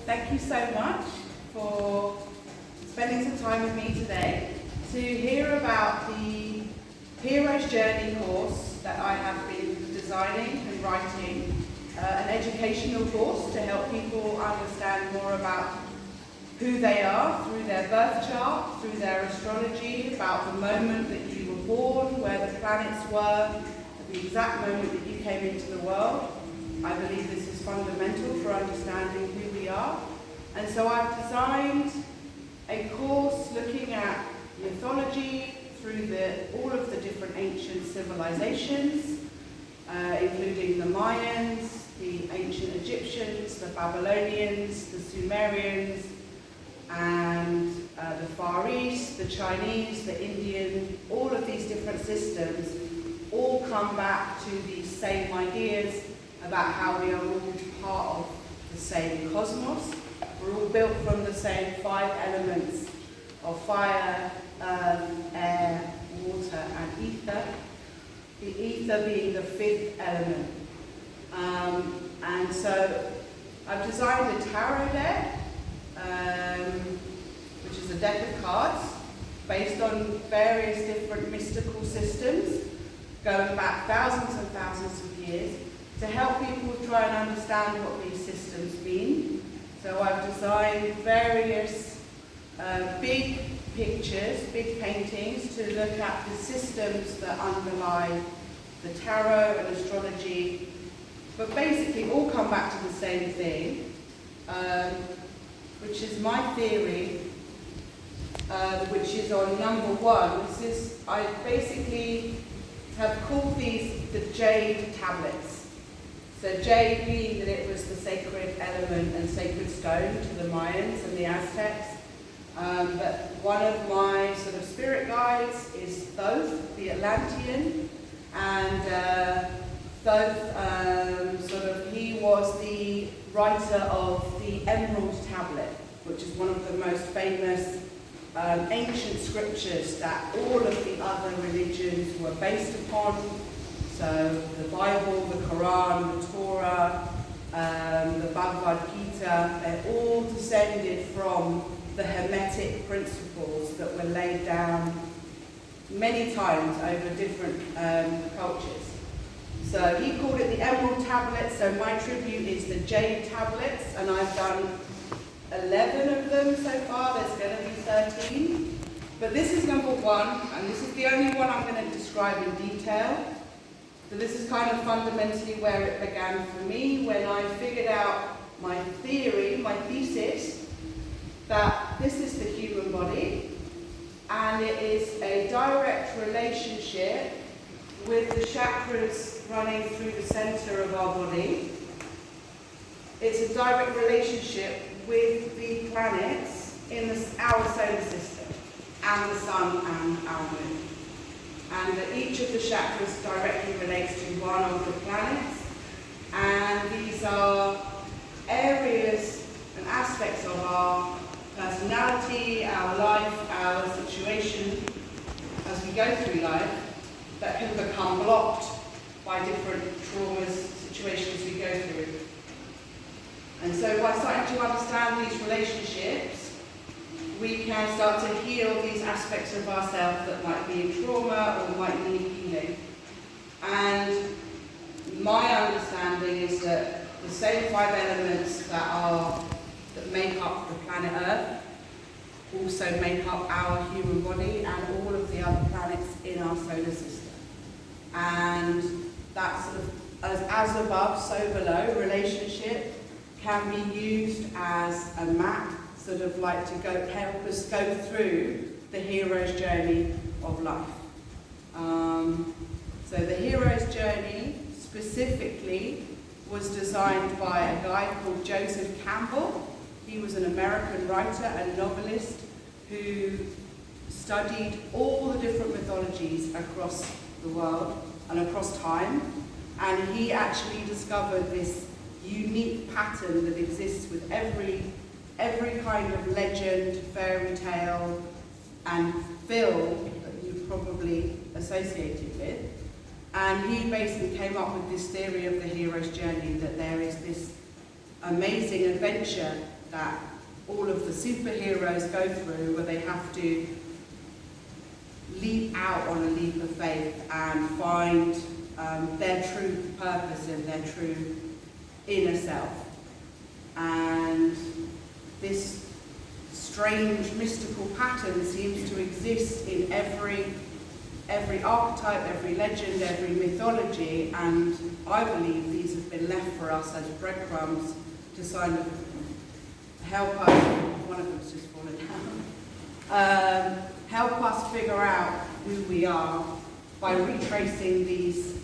Thank you so much for spending some time with me today to hear about the Hero's Journey course that I have been designing and writing, an educational course to help people understand more about who they are through their birth chart, through their astrology, about the moment that you were born, where the planets were, at the exact moment that you came into the world. I believe this is fundamental for understanding who we are. And so I've designed a course looking at mythology through all of the different ancient civilizations, including the Mayans, the ancient Egyptians, the Babylonians, the Sumerians, and the Far East, the Chinese, the Indian. All of these different systems all come back to these same ideas about how we are all part of the same cosmos. We're all built from the same 5 elements of fire, earth, air, water, and ether. The ether being the 5th element. And so I've designed a tarot deck, which is a deck of cards based on various different mystical systems going back thousands and thousands of years to help people try and understand what these systems mean. So I've designed various big pictures, big paintings to look at the systems that underlie the tarot and astrology, but basically all come back to the same thing, which is my theory, which is on number 1. I basically have called these the jade tablets. So jade being that it was the sacred element and sacred stone to the Mayans and the Aztecs. But one of my sort of spirit guides is Thoth, the Atlantean, and Thoth, he was the writer of the Emerald Tablet, which is one of the most famous ancient scriptures that all of the other religions were based upon. So the Bible, the Quran, the Torah, the Bhagavad Gita, they're all descended from the Hermetic principles that were laid down many times over different cultures. So he called it the Emerald Tablet, so my tribute is the Jade Tablets, and I've done 11 of them so far. There's going to be 13. But this is number 1, and this is the only one I'm going to describe in detail. So this is kind of fundamentally where it began for me, when I figured out my theory, my thesis, that this is the human body, and it is a direct relationship with the chakras running through the center of our body. It's a direct relationship with the planets in our solar system, and the sun and our moon. And that each of the chakras directly relates to one of the planets, and these are areas and aspects of our personality, our life, our situation as we go through life that can become blocked by different traumas, situations we go through. And so by starting to understand these relationships, we can start to heal these aspects of ourselves that might be in trauma or might need healing. And my understanding is that the same 5 elements that make up the planet Earth also make up our human body and all of the other planets in our solar system. And that sort of as above, so below relationship can be used as a map, sort of like to help us go through the hero's journey of life. So the hero's journey specifically was designed by a guy called Joseph Campbell. He was an American writer and novelist who studied all the different mythologies across the world and across time, and he actually discovered this unique pattern that exists with every kind of legend, fairy tale, and film that you've probably associated with. And he basically came up with this theory of the hero's journey, that there is this amazing adventure that all of the superheroes go through, where they have to leap out on a leap of faith and find their true purpose and their true inner self. And this strange mystical pattern seems to exist in every archetype, every legend, every mythology, and I believe these have been left for us as breadcrumbs to kind of help us, one of them's just fallen down, help us figure out who we are by retracing these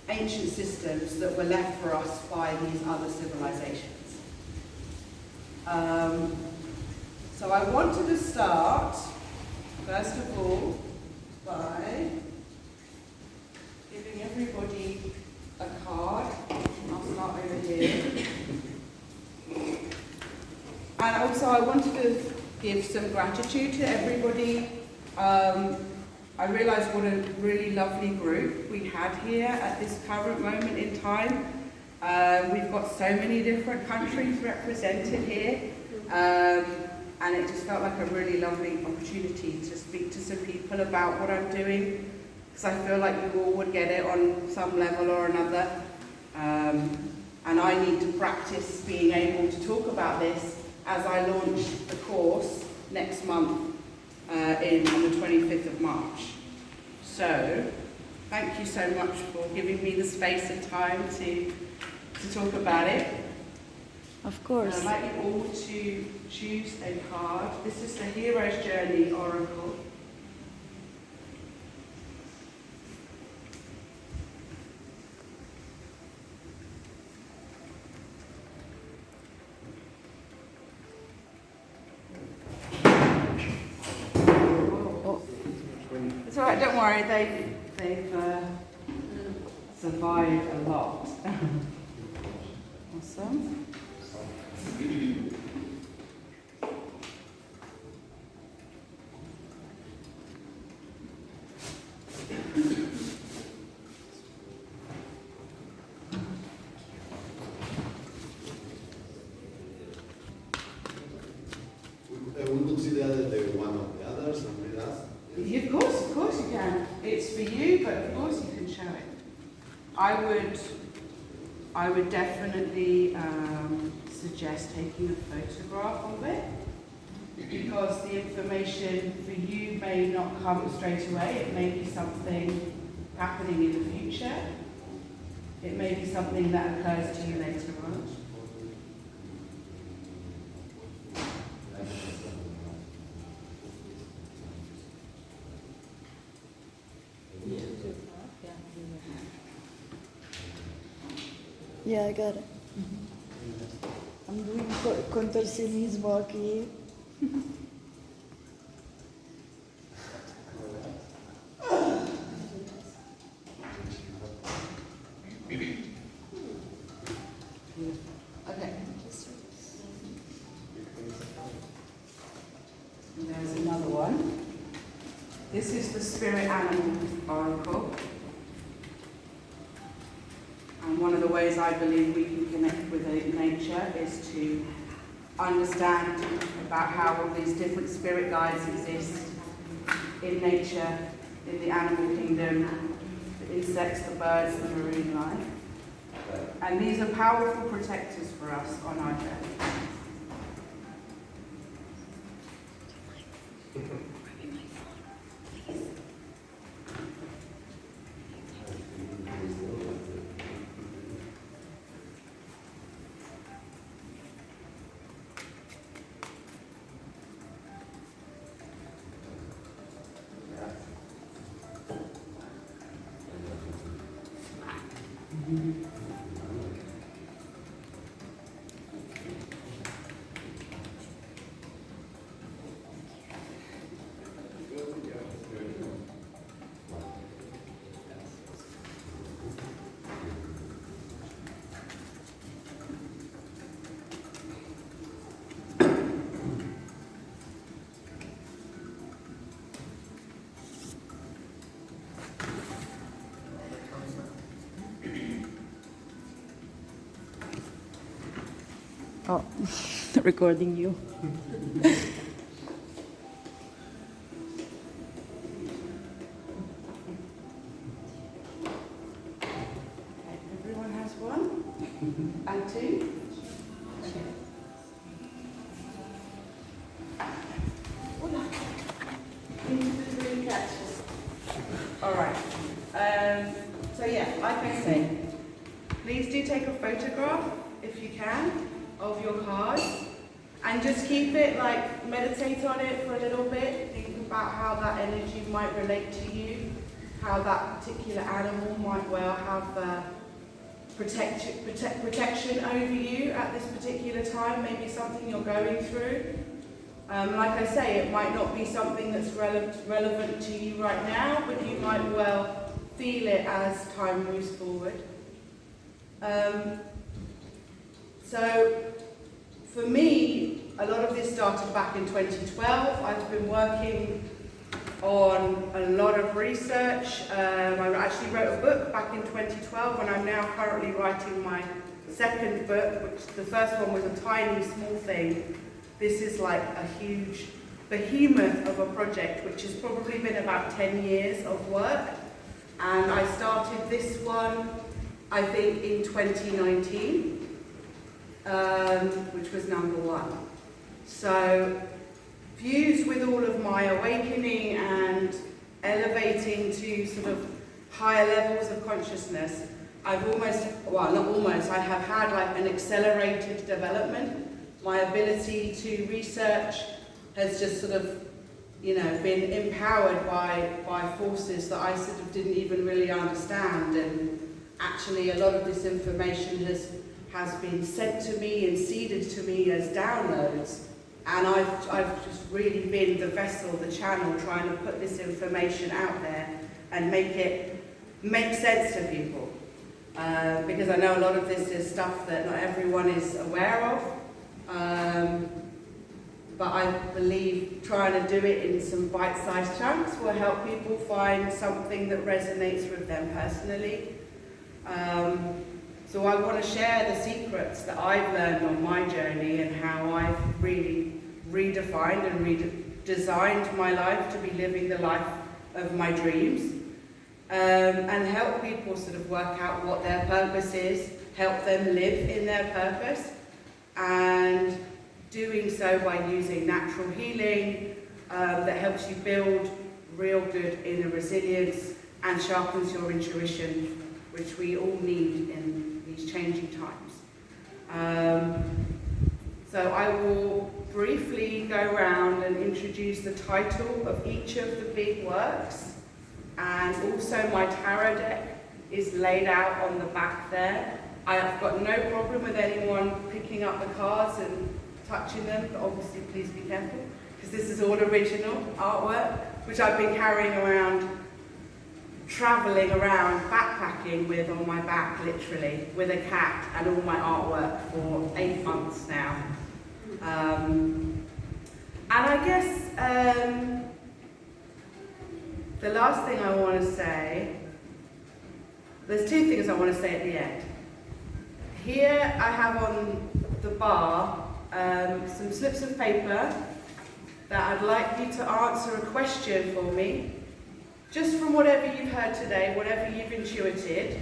ancient systems that were left for us by these other civilizations. So I wanted to start, first of all, by giving everybody a card. I'll start over here. And also I wanted to give some gratitude to everybody. I realised what a really lovely group we had here at this current moment in time. We've got so many different countries represented here. And it just felt like a really lovely opportunity to speak to some people about what I'm doing, because I feel like you all would get it on some level or another. And I need to practice being able to talk about this as I launch the course next month on the 25th of March. So, thank you so much for giving me the space and time to talk about it. Of course. I'd like you all to choose a card. This is the Hero's Journey Oracle. Oh. It's all right, don't worry, they've survived a lot. Awesome. We consider that one of the others and read us. Of course you can. It's for you, but of course you can show it. I would definitely suggest taking a photograph of it, because the information for you may not come straight away. It may be something happening in the future. It may be something that occurs to you later on. Yeah, I got it. I'm doing contorsionismo aquí. Okay. And there's another one. This is the Spirit Animal Oracle. And one of the ways I believe we can connect with nature is to understand about how all these different spirit guides exist in nature, in the animal kingdom, the insects, the birds, the marine life. And these are powerful protectors for us on our journey. Oh, recording you. Okay, everyone has one and two. Okay. Into the green catches. All right. So yeah, like I say, please do take a photograph if you can of your cards, and just keep it, like, meditate on it for a little bit. Think about how that energy might relate to you, how that particular animal might well have protection over you at this particular time. Maybe something you're going through. Like I say, it might not be something that's relevant to you right now, but you might well feel it as time moves forward. So, for me, a lot of this started back in 2012. I've been working on a lot of research. I actually wrote a book back in 2012, and I'm now currently writing my second book, which the first one was a tiny, small thing. This is like a huge behemoth of a project, which has probably been about 10 years of work. And I started this one, I think, in 2019, which was number one. So, fused with all of my awakening and elevating to sort of higher levels of consciousness, I've I have had like an accelerated development. My ability to research has just sort of, been empowered by forces that I sort of didn't even really understand. And actually a lot of this information has been sent to me and seeded to me as downloads. And I've just really been the vessel, the channel, trying to put this information out there and make it make sense to people. Because I know a lot of this is stuff that not everyone is aware of. But I believe trying to do it in some bite-sized chunks will help people find something that resonates with them personally. So I want to share the secrets that I've learned on my journey and how I've really redefined and redesigned my life to be living the life of my dreams, and help people sort of work out what their purpose is, help them live in their purpose, and doing so by using natural healing that helps you build real good inner resilience and sharpens your intuition, which we all need in these changing times. So I will briefly go around and introduce the title of each of the big works, and also my tarot deck is laid out on the back there. I've got no problem with anyone picking up the cards and touching them, but obviously please be careful, because this is all original artwork, which I've been carrying around, travelling around, backpacking with on my back, literally, with a cat and all my artwork for 8 months now. And I guess the last thing I want to say, there's two things I want to say at the end. Here I have on the bar some slips of paper that I'd like you to answer a question for me, just from whatever you've heard today, whatever you've intuited.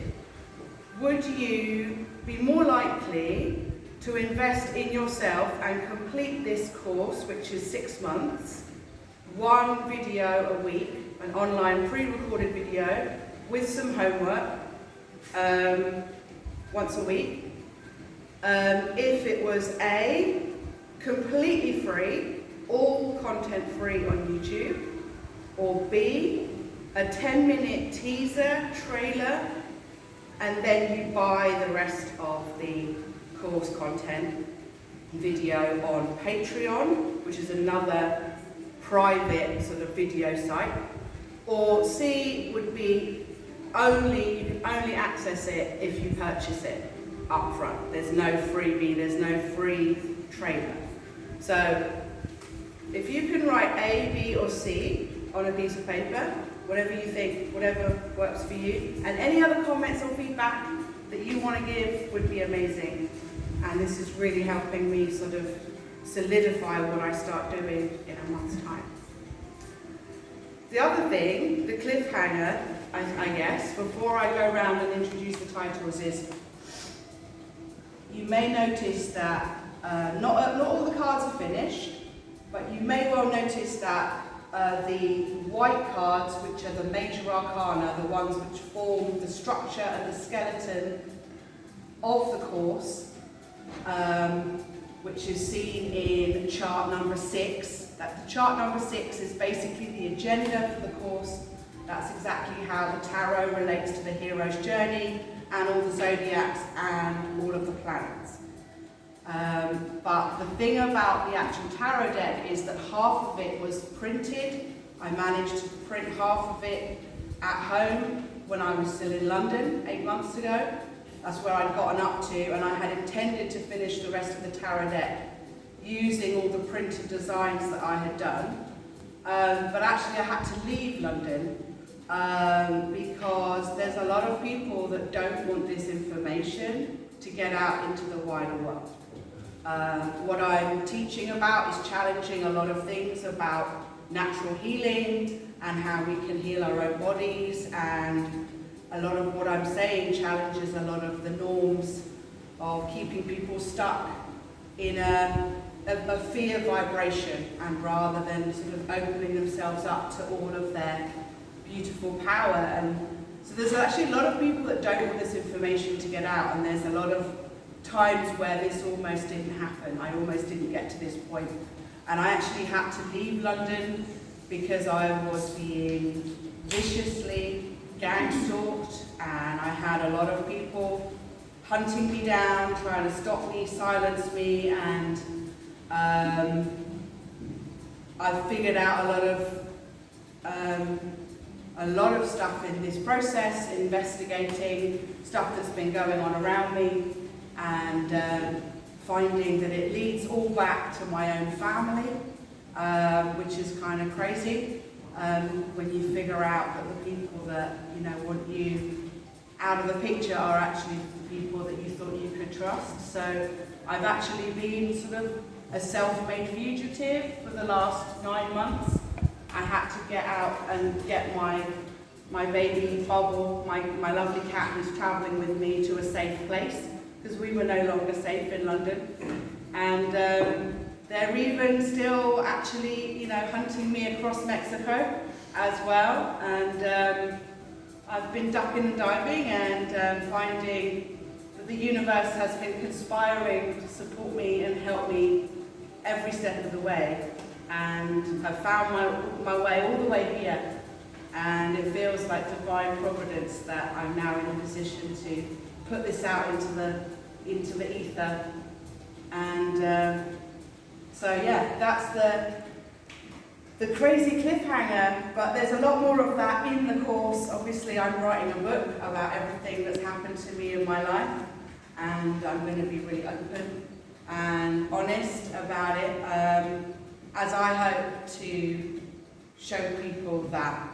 Would you be more likely to invest in yourself and complete this course, which is 6 months, one video a week, an online pre-recorded video with some homework once a week? If it was A, completely free, all content free on YouTube, or B, a 10-minute teaser, trailer, and then you buy the rest of the course content video on Patreon, which is another private sort of video site, or C would be you can only access it if you purchase it up front. There's no freebie, there's no free trailer. So if you can write A, B, or C on a piece of paper, whatever you think, whatever works for you, and any other comments or feedback that you want to give would be amazing. And this is really helping me sort of solidify what I start doing in a month's time. The other thing, the cliffhanger, I guess, before I go around and introduce the titles is, you may notice that not all the cards are finished, but you may well notice that the white cards, which are the major arcana, the ones which form the structure and the skeleton of the course, which is seen in chart number 6. That the chart number 6 is basically the agenda for the course. That's exactly how the tarot relates to the hero's journey and all the zodiacs and all of the planets. But the thing about the actual tarot deck is that half of it was printed. I managed to print half of it at home when I was still in London 8 months ago. That's where I'd gotten up to, and I had intended to finish the rest of the tarot deck using all the printed designs that I had done. But actually I had to leave London because there's a lot of people that don't want this information to get out into the wider world. What I'm teaching about is challenging a lot of things about natural healing and how we can heal our own bodies, and a lot of what I'm saying challenges a lot of the norms of keeping people stuck in a fear vibration, and rather than sort of opening themselves up to all of their beautiful power. And so there's actually a lot of people that don't want this information to get out, and there's a lot of times where this almost didn't happen. I almost didn't get to this point. And I actually had to leave London because I was being viciously gang-stalked, and I had a lot of people hunting me down, trying to stop me, silence me, and I figured out a lot of stuff in this process, investigating stuff that's been going on around me, and finding that it leads all back to my own family, which is kind of crazy when you figure out that the people that want you out of the picture are actually the people that you thought you could trust. So I've actually been sort of a self-made fugitive for the last 9 months. I had to get out and get my baby Bobble, my lovely cat who's travelling with me, to a safe place, because we were no longer safe in London. And they're even still actually, hunting me across Mexico as well. And I've been ducking and diving and finding that the universe has been conspiring to support me and help me every step of the way. And I've found my way all the way here. And it feels like divine providence that I'm now in a position to put this out into the ether. And so yeah, that's the crazy cliffhanger, but there's a lot more of that in the course. Obviously I'm writing a book about everything that's happened to me in my life, and I'm going to be really open and honest about it, as I hope to show people that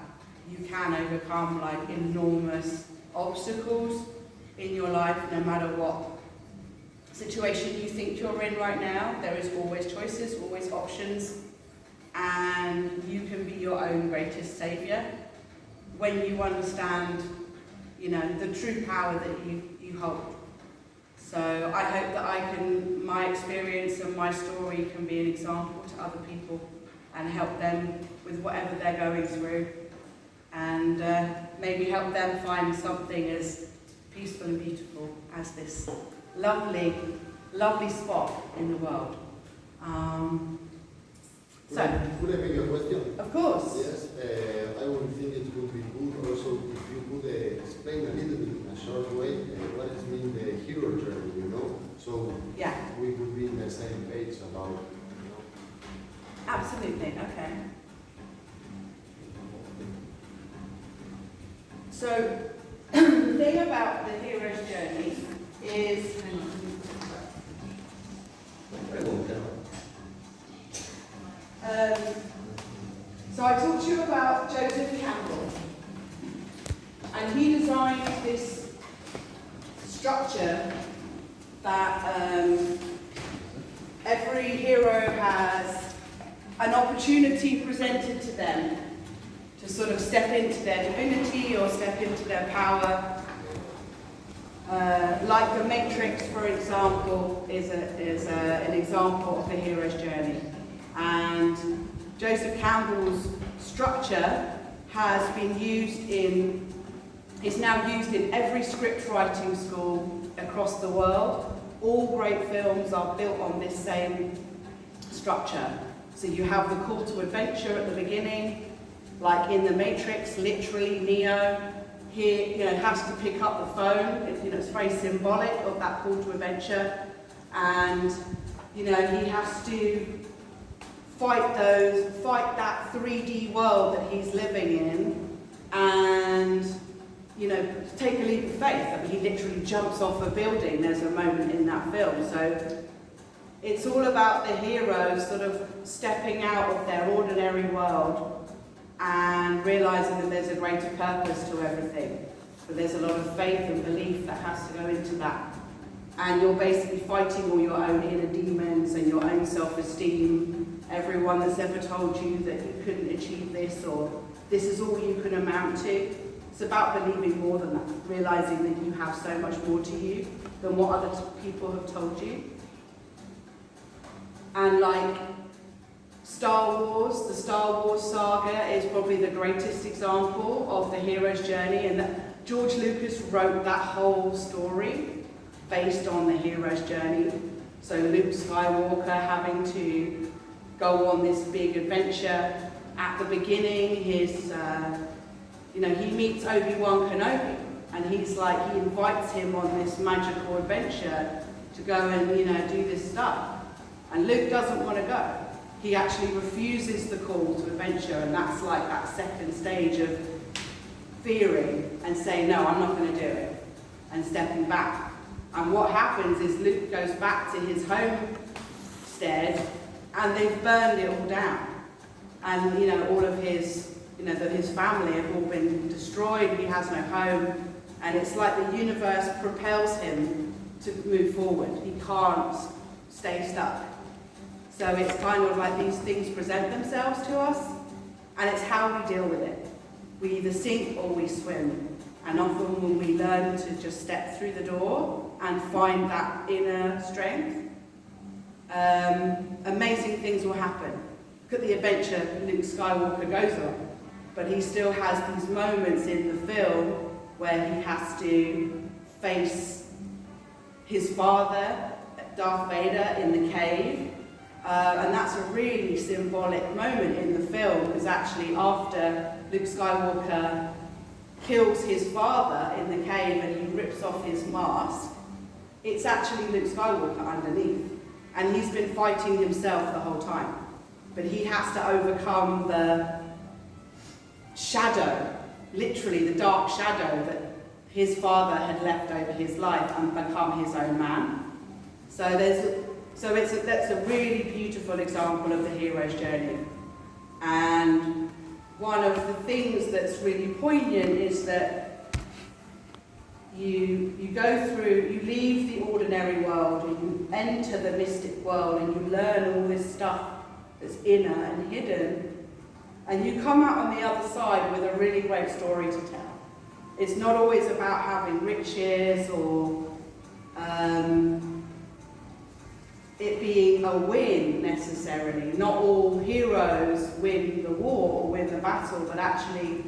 you can overcome like enormous obstacles in your life, no matter what situation you think you're in right now. There is always choices, always options, and you can be your own greatest savior when you understand, the true power that you hold. So I hope that my experience and my story can be an example to other people and help them with whatever they're going through, and maybe help them find something as peaceful and beautiful as this lovely, lovely spot in the world. Could I make a question? Of course. Yes, I would think it would be good also if you could explain a little bit in a short way what has been the hero journey, so Yeah. we would be in the same page about, Absolutely, okay. So, the thing about the hero's journey is, so I talked to you about Joseph Campbell, and he designed this structure that every hero has an opportunity presented to them to sort of step into their divinity or step into their power. Like the Matrix, for example, is an example of the hero's journey. And Joseph Campbell's structure has been is now used in every script writing school across the world. All great films are built on this same structure. So you have the call to adventure at the beginning, like in the Matrix, literally Neo here, has to pick up the phone. It's very symbolic of that call to adventure, and he has to fight that 3D world that he's living in, and take a leap of faith. I mean, he literally jumps off a building. There's a moment in that film. So it's all about the heroes sort of stepping out of their ordinary world and realizing that there's a greater purpose to everything. But there's a lot of faith and belief that has to go into that. And you're basically fighting all your own inner demons and your own self-esteem. Everyone that's ever told you that you couldn't achieve this or this is all you can amount to. It's about believing more than that, realizing that you have so much more to you than what other people have told you. And like Star Wars, the Star Wars saga is probably the greatest example of the hero's journey, and that George Lucas wrote that whole story based on the hero's journey. So Luke Skywalker having to go on this big adventure. At the beginning, he meets Obi-Wan Kenobi, and he invites him on this magical adventure to go and, do this stuff. And Luke doesn't want to go. He actually refuses the call to adventure, and that's like that second stage of fearing and saying, no, I'm not going to do it, and stepping back. And what happens is Luke goes back to his homestead, and they've burned it all down. And, all of his his family have all been destroyed, he has no home, and it's like the universe propels him to move forward. He can't stay stuck. So it's kind of like these things present themselves to us, and it's how we deal with it. We either sink or we swim. And often when we learn to just step through the door and find that inner strength, amazing things will happen. Look at the adventure Luke Skywalker goes on. But he still has these moments in the film where he has to face his father, Darth Vader, in the cave. And that's a really symbolic moment in the film, because actually after Luke Skywalker kills his father in the cave and he rips off his mask, it's actually Luke Skywalker underneath. And he's been fighting himself the whole time. But he has to overcome the shadow, literally the dark shadow that his father had left over his life, and become his own man. That's a really beautiful example of the hero's journey. And one of the things that's really poignant is that you leave the ordinary world and you enter the mystic world and you learn all this stuff that's inner and hidden. And you come out on the other side with a really great story to tell. It's not always about having riches or it being a win necessarily. Not all heroes win the war or win the battle, but actually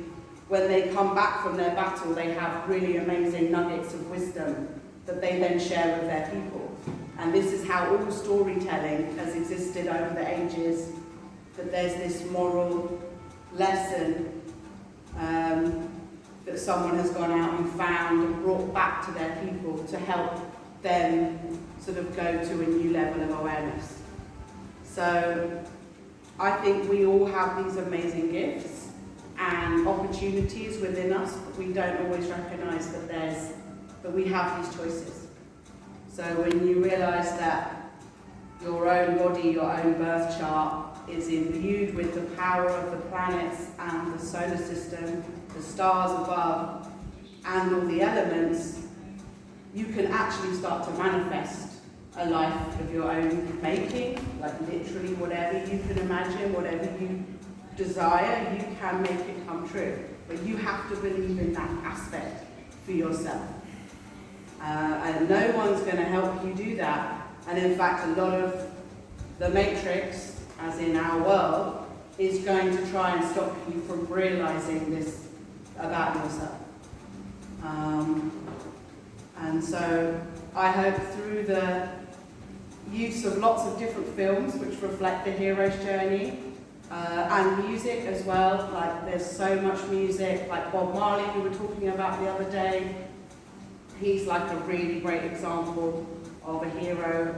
when they come back from their battle, they have really amazing nuggets of wisdom that they then share with their people. And this is how all storytelling has existed over the ages, that there's this moral lesson that someone has gone out and found and brought back to their people to help them sort of go to a new level of awareness. So I think we all have these amazing gifts and opportunities within us, but we don't always recognize that we have these choices. So when you realize that your own body, your own birth chart is imbued with the power of the planets and the solar system, the stars above, and all the elements, you can actually start to manifest a life of your own making, like literally whatever you can imagine, whatever you desire, you can make it come true. But you have to believe in that aspect for yourself. And no one's going to help you do that. And in fact, a lot of the matrix, as in our world, is going to try and stop you from realizing this about yourself. And so I hope through the use of lots of different films which reflect the hero's journey, and music as well, like there's so much music, like Bob Marley we were talking about the other day. He's like a really great example of a hero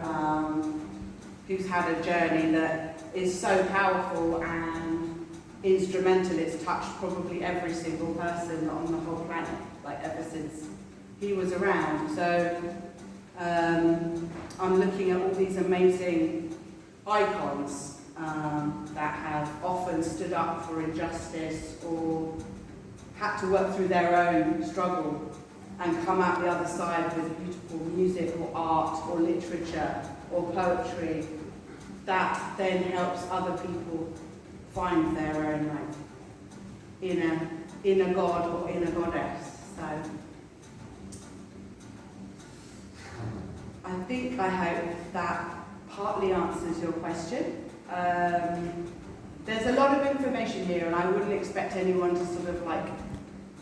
who's had a journey that is so powerful and instrumental. It's touched probably every single person on the whole planet, like ever since he was around. So I'm looking at all these amazing icons that have often stood up for injustice or had to work through their own struggle and come out the other side with beautiful music or art or literature or poetry that then helps other people find their own in a god or in a goddess. So I hope that partly answers your question. There's a lot of information here, and I wouldn't expect anyone to sort of like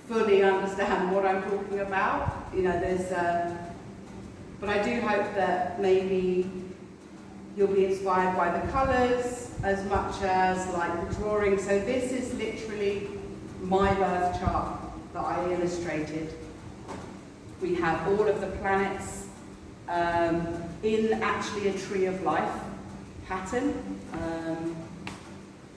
fully understand what I'm talking about. You know, but I do hope that maybe you'll be inspired by the colours as much as like the drawing. So this is literally my birth chart that I illustrated. We have all of the planets in actually a tree of life pattern.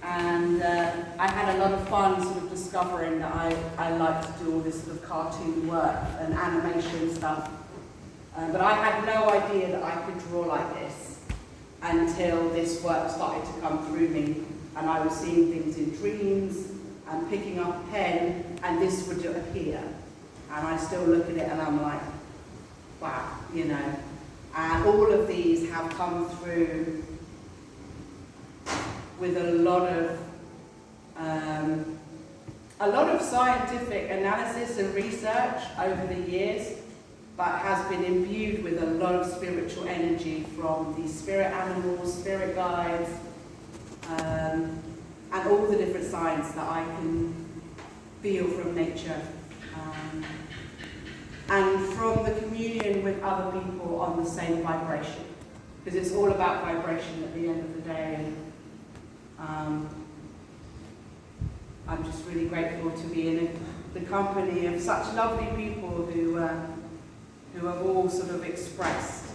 And I had a lot of fun sort of discovering that I like to do all this sort of cartoon work and animation stuff. But I had no idea that I could draw like this until this work started to come through me. And I was seeing things in dreams and picking up a pen, and this would appear. And I still look at it and I'm like, wow, you know. And all of these have come through with a lot of scientific analysis and research over the years, but has been imbued with a lot of spiritual energy from the spirit animals, spirit guides, and all the different signs that I can feel from nature, and from the communion with other people on the same vibration, because it's all about vibration at the end of the day. And I'm just really grateful to be in the company of such lovely people who have all sort of expressed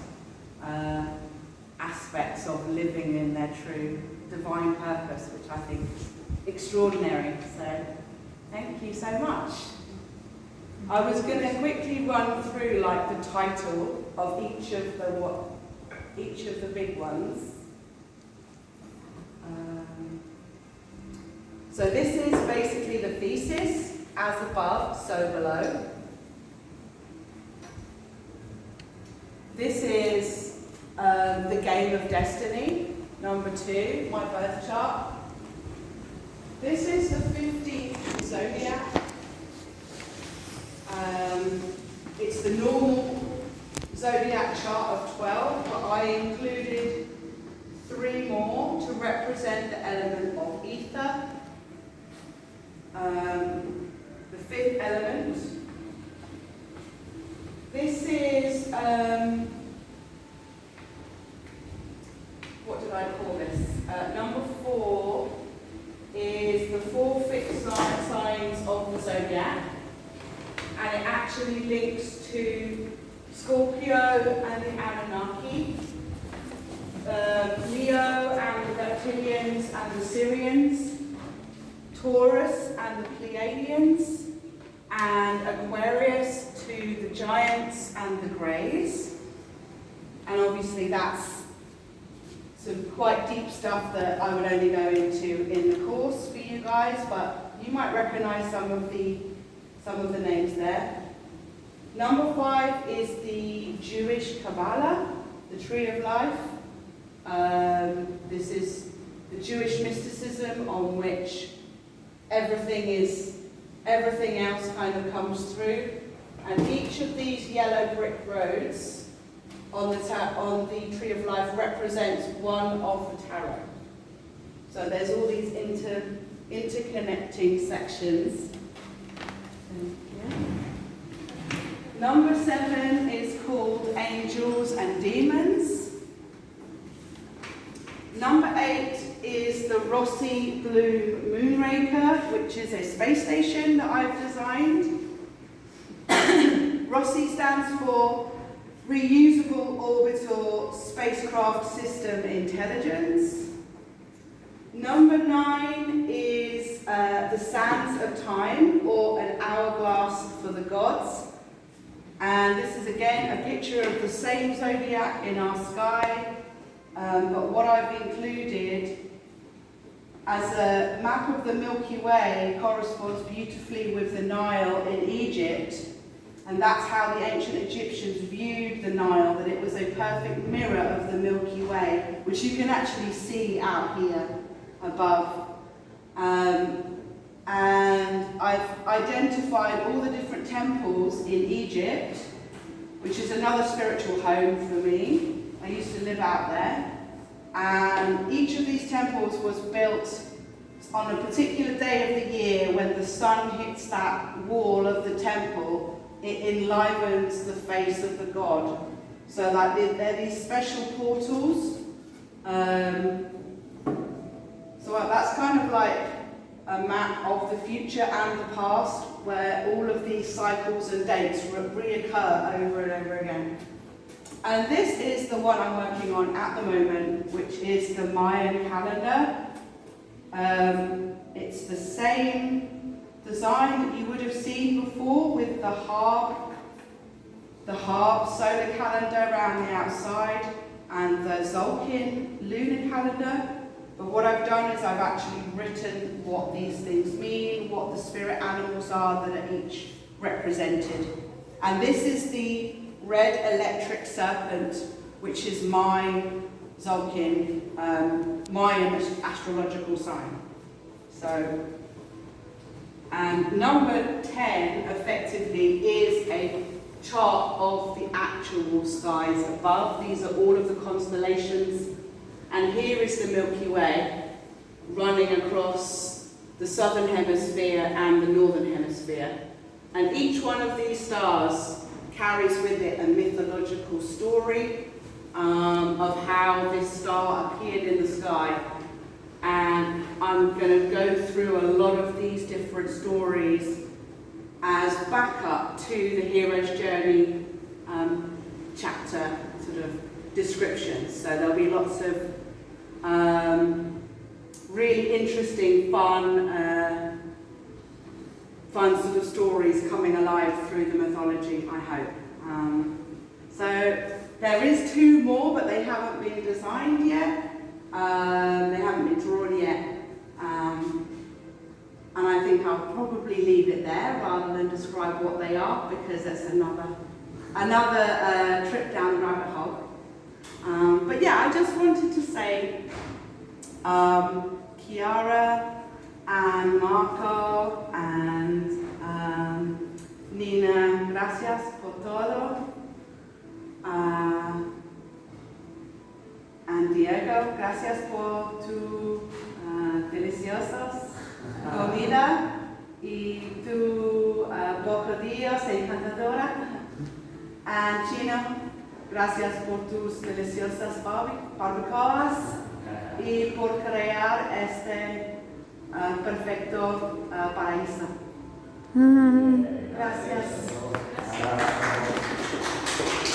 aspects of living in their true divine purpose, which I think is extraordinary. So thank you so much. I was going to quickly run through like the title of each of the big ones. So this is basically the thesis, as above, so below. This is the game of destiny, number 2, my birth chart. This is the 15th zodiac. It's the normal zodiac chart of 12, but I included 3 more to represent the element of ether. The 5th element. This is, what did I call this? Number 4 is the 4 fixed signs of the zodiac, and it actually links to Scorpio and the Anunnaki, Leo and the Reptilians and the Syrians, Taurus and the Pleiadians, and Aquarius to the Giants and the Greys. And obviously that's some quite deep stuff that I would only go into in the course for you guys, but you might recognize some of the names there. Number 5 is the Jewish Kabbalah, the Tree of Life. This is the Jewish mysticism on which everything else kind of comes through. And each of these yellow brick roads on the Tree of Life represents one of the tarot. So there's all these interconnecting sections. Number 7 is called Angels and Demons. Number 8 is the Rossi Blue Moonraker, which is a space station that I've designed. Rossi stands for Reusable Orbital Spacecraft System Intelligence. Number 9 is the Sands of Time, or an hourglass for the gods. And this is again a picture of the same zodiac in our sky, but what I've included as a map of the Milky Way corresponds beautifully with the Nile in Egypt. And that's how the ancient Egyptians viewed the Nile, that it was a perfect mirror of the Milky Way, which you can actually see out here above. And I've identified all the different temples in Egypt, which is another spiritual home for me. I used to live out there. And each of these temples was built on a particular day of the year when the sun hits that wall of the temple. It enlivens the face of the god. So like they're these special portals. So that's kind of like a map of the future and the past, where all of these cycles and dates reoccur over and over again. And this is the one I'm working on at the moment, which is the Mayan calendar. It's the same design that you would have seen before with the harp solar calendar around the outside and the Tzolk'in lunar calendar. But what I've done is I've actually written what these things mean, what the spirit animals are that are each represented. And this is the red electric serpent, which is my Tzolk'in, Mayan astrological sign. So, and number 10 effectively is a chart of the actual skies above. These are all of the constellations. And here is the Milky Way running across the southern hemisphere and the northern hemisphere. And each one of these stars carries with it a mythological story of how this star appeared in the sky. And I'm going to go through a lot of these different stories as backup to the hero's journey chapter sort of descriptions. So there'll be lots of really interesting, fun sort of stories coming alive through the mythology, I hope. So there is 2 more, but they haven't been designed yet. They haven't been drawn yet. And I think I'll probably leave it there rather than describe what they are, because that's another trip down the rabbit hole. But yeah, I just wanted to say, Chiara and Marco and Nina, gracias por todo. And Diego, gracias por tu deliciosos comida y tu bocadillos encantadora. And Chino, gracias por tus deliciosas barbacoas y por crear este perfecto paraíso. Gracias.